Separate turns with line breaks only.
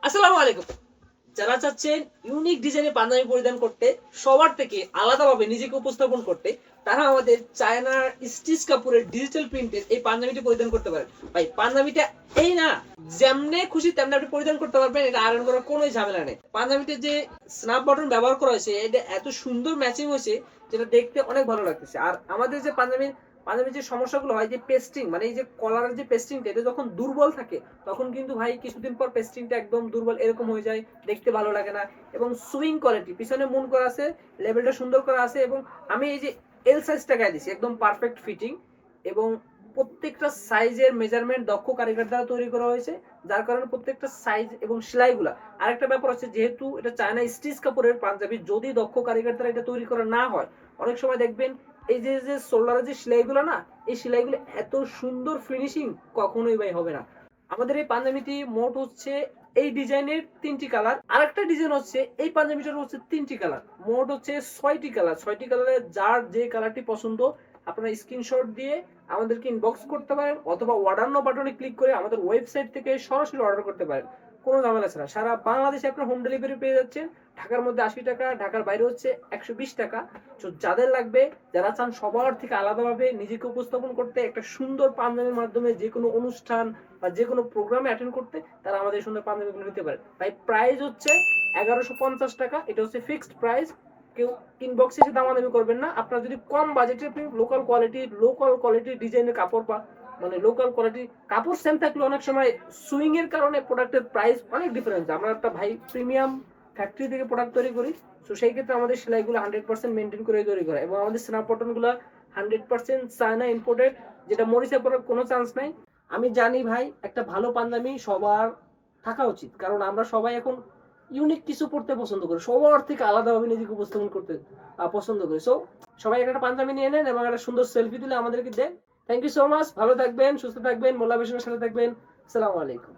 আসসালামু আলাইকুম। যারা চাচ্ছেন ইউনিক ডিজাইনের পাঞ্জাবি পরিধান করতে, সবার থেকে আলাদাভাবে নিজেকে উপস্থাপন করতে, তারা আমাদের চায়নার স্টিচ কাপড়ের ডিজিটাল প্রিন্টের এই পাঞ্জাবিটি পরিধান করতে পারেন। ভাই পাঞ্জাবিটা এই না, যেমনে খুশি তেমনি আপনি পরিধান করতে পারবেন, এটা আয়রন করার কোনো ঝামেলা নেই। পাঞ্জাবিতে যে স্ন্যাপ বাটন ব্যবহার করা হয়েছে এটা এত সুন্দর ম্যাচিং হয়েছে, যেটা দেখতে অনেক ভালো লাগতেছে। আর আমাদের যে পাঞ্জাবির যে সমস্যাগুলো হয়, যে পেস্টিং মানে এই যে কলারের যে পেস্টিংটা, এটা যখন দুর্বল থাকে তখন কিন্তু ভাই কিছুদিন পর পেস্টিংটা একদম দুর্বল এরকম হয়ে যায়, দেখতে ভালো লাগে না। এবং সুইং কোয়ালিটি পিছনে মুন করা আছে, লেভেলটা সুন্দর করা আছে, এবং আমি এই যে এল সাইজটা গায়ে দিছি একদম পারফেক্ট ফিটিং, এবং প্রত্যেকটা সাইজের মেজারমেন্ট দক্ষ কারিগর দ্বারা তৈরি করা হয়েছে, যার কারণে প্রত্যেকটা সাইজ এবং সেলাইগুলা। আরেকটা ব্যাপার আছে, যেহেতু এটা চায়না স্টিচ কাপড়ের পাঞ্জাবি, যদি দক্ষ কারিগর দ্বারা এটা তৈরি করা না হয়, অনেক সময় দেখবেন এই যে যে সোল্ডারের যে সেলাইগুলো না, এই সেলাইগুলো এত সুন্দর ফিনিশিং কখনোই ভাই হবে না। আমাদের এই পাঞ্জাবিটি মোট হচ্ছে এই ডিজাইনের 3টি কালার, আরেকটা ডিজাইন হচ্ছে এই পাঞ্জাবিটার হচ্ছে 3টি কালার, মোট হচ্ছে 6টি কালার। 6টি কালারে যার যে কালারটি পছন্দ আপনারা স্ক্রিনশট দিয়ে আমাদেরকে ইনবক্স করতে পারেন, অথবা অর্ডার নাও বাটনে ক্লিক করে আমাদের ওয়েবসাইট থেকে সরাসরি অর্ডার করতে পারেন, কোনো ঝামেলা ছাড়া। সারা বাংলাদেশে আপনার হোম ডেলিভারি পেয়ে যাচ্ছেন। ঢাকার মধ্যে 80 টাকা, ঢাকার বাইরে হচ্ছে 120 টাকা। তো যাদের লাগবে, যারা চান সবার থেকে আলাদাভাবে নিজেকে উপস্থাপন করতে, একটা সুন্দর পাঞ্জাবির মাধ্যমে যে কোনো অনুষ্ঠান বা যে কোনো প্রোগ্রামে অ্যাটেন্ড করতে, তারা আমাদের সুন্দর পাঞ্জাবিগুলো নিতে পারে। তাই প্রাইস হচ্ছে 1150 টাকা, এটা হচ্ছে ফিক্সড প্রাইস। কেউ ইনবক্সে এসে দামাদামি করবেন না। আপনার যদি কম বাজেটে আপনি লোকাল কোয়ালিটির ডিজাইনের কাপড় বা মানে লোকাল কোয়ালিটি কাপড় সেম থাকলে অনেক সময় সুইং এর কারণে প্রোডাক্টের প্রাইস অনেক ডিফারেন্স। আমরা একটা ভাই প্রিমিয়াম ফ্যাক্টরি থেকে প্রোডাক্ট তৈরি করি, তো সেই ক্ষেত্রে আমাদের সেলাইগুলো 100% মেনটেন করে তৈরি করা, এবং আমাদের স্ন্যাপ বাটনগুলো 100% চায়না ইম্পোর্টেড, যেটা মরিচা পড়ার কোনো চান্স নাই। আমি জানি ভাই একটা ভালো পাঞ্জাবি সবার থাকা উচিত, কারণ আমরা সবাই এখন ইউনিক কিছু পড়তে পছন্দ করি, সবার থেকে আলাদাভাবে নিজেকে উপস্থাপন করতে পছন্দ করি। সো সবাই একটা পাঞ্জাবি নিয়ে নেন এবং একটা সুন্দর সেলফি দিলে আমাদেরকে দেন। Thank you so much. ভালো থাকবেন, সুস্থ থাকবেন, মোল্লা বেশনের সাথে থাকবেন। আসসালামু আলাইকুম।